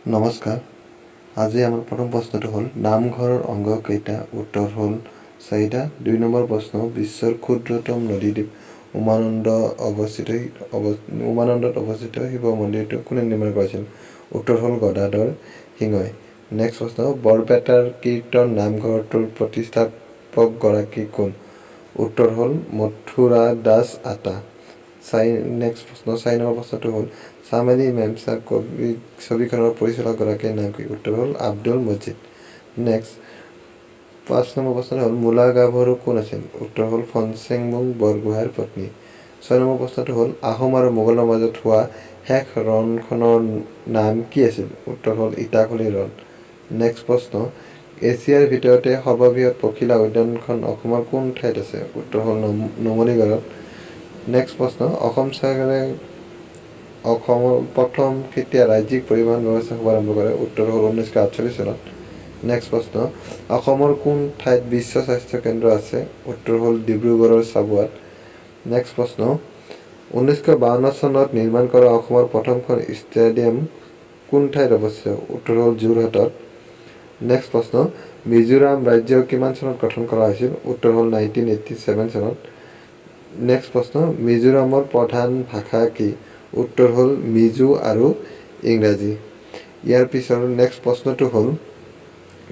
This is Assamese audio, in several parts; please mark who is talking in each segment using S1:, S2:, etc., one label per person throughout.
S1: নমস্কাৰ। আজি আমাৰ প্ৰথম প্ৰশ্নটো হ'ল নামঘৰৰ অংগ কেইটা? উত্তৰ হ'ল 4টা। 2 নম্বৰ প্ৰশ্ন, বিশ্বৰ ক্ষুদ্ৰতম নদীদ্বীপ উমানন্দত অৱস্থিত শিৱ মন্দিৰটো কোনে নিৰ্মাণ কৰিছিল? উত্তৰ হ'ল গদাধৰ সিংহই। নেক্সট প্ৰশ্ন, বৰপেটাৰ কীৰ্তন নামঘৰটোৰ প্ৰতিষ্ঠাপকগৰাকী কোন? উত্তৰ হ'ল মথুৰা দাস আতা। নেক্সট প্ৰশ্ন, 4 নম্বৰ প্ৰশ্নটো হ'ল চামেলি মেমচা ছবিখনৰ পৰিচালকগৰাকীৰ নাম কি? উত্তৰ হ'ল আব্দুল মজিদ। নেক্সট 5 নম্বৰ প্ৰশ্নটো হ'ল মূলা গাভৰু কোন আছিল? উত্তৰ হ'ল ফণচেংমুং বৰগোহাঁইৰ পত্নী। 6 নম্বৰ প্ৰশ্নটো হ'ল আহোম আৰু মোগলৰ মাজত হোৱা শেষ ৰণখনৰ নাম কি আছিল? উত্তৰ হ'ল ইটাখুলি ৰণ। নেক্সট প্ৰশ্ন, এছিয়াৰ ভিতৰতে সৰ্ববৃহৎ পখিলা উদ্যানখন অসমৰ কোন ঠাইত আছে? উত্তৰ হ'ল নুমলীগড়ত। নেক্সট প্ৰশ্ন, অসম চৰকাৰে অসমৰ প্ৰথম কেতিয়া ৰাজ্যিক পৰিবহণ ব্যৱস্থা শুভাৰম্ভ কৰে? উত্তৰ হ'ল 1948 চনত। নেক্সট প্ৰশ্ন, অসমৰ কোন ঠাইত বিশ্ব স্বাস্থ্য কেন্দ্ৰ আছে? উত্তৰ হ'ল ডিব্ৰুগড়ৰ চাবুৱাত। নেক্সট প্ৰশ্ন, 1952 চনত নিৰ্মাণ কৰা অসমৰ প্ৰথমখন ষ্টেডিয়াম কোন ঠাইত অৱস্থিত? উত্তৰ হ'ল যোৰহাটত। নেক্সট প্ৰশ্ন, মিজোৰাম ৰাজ্য কিমান চনত গঠন কৰা হৈছিল? উত্তৰ হ'ল 1987 চনত। নেক্সট প্ৰশ্ন, মিজোৰামৰ প্ৰধান ভাষা কি? উত্তৰ হ'ল মিজো আৰু ইংৰাজী। ইয়াৰ পিছৰ নেক্সট প্ৰশ্নটো হ'ল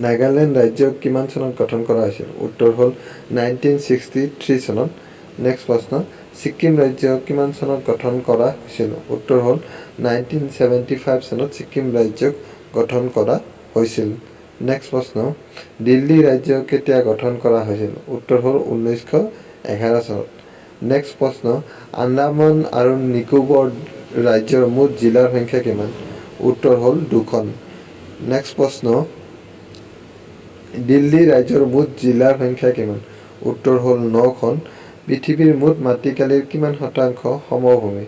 S1: নাগালেণ্ড ৰাজ্য কিমান চনত গঠন কৰা হৈছিল? উত্তৰ হ'ল 1963 চনত। নেক্সট প্ৰশ্ন, ছিক্কিম ৰাজ্য কিমান চনত গঠন কৰা হৈছিল? উত্তৰ হ'ল 1975 চনত ছিক্কিম ৰাজ্যক গঠন কৰা হৈছিল। নেক্সট প্ৰশ্ন, দিল্লী ৰাজ্য কেতিয়া গঠন কৰা হৈছিল? উত্তৰ হ'ল 1911 চনত। নেক্সট প্ৰশ্ন, আন্দামান আৰু নিকোবৰ ৰাজ্যৰ মুঠ জিলাৰ সংখ্যা কিমান? উত্তৰ হ'ল 2খন। নেক্সট প্ৰশ্ন, দিল্লী ৰাজ্যৰ মুঠ জিলাৰ সংখ্যা কিমান? উত্তৰ হ'ল 9খন। পৃথিৱীৰ মুঠ মাটিকালিৰ কিমান শতাংশ সমভূমি?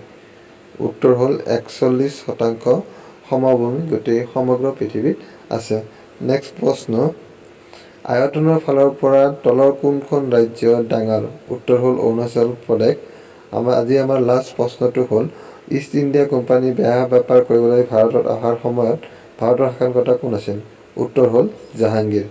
S1: উত্তৰ হ'ল 41% সমভূমি গোটেই সমগ্ৰ পৃথিৱীত আছে। নেক্সট প্ৰশ্ন, আয়তনৰ ফালৰ পৰা তলৰ কোনখন ৰাজ্য ডাঙৰ? উত্তৰ হ'ল অৰুণাচল প্ৰদেশ। আজি আমাৰ লাষ্ট প্ৰশ্নটো হ'ল ইষ্ট ইণ্ডিয়া কোম্পানী বেহা বেপাৰ কৰিবলৈ ভাৰতত অহাৰ সময়ত ভাৰতৰ শাসনকৰ্তা কোন আছিল? উত্তৰ হ'ল জাহাংগীৰ।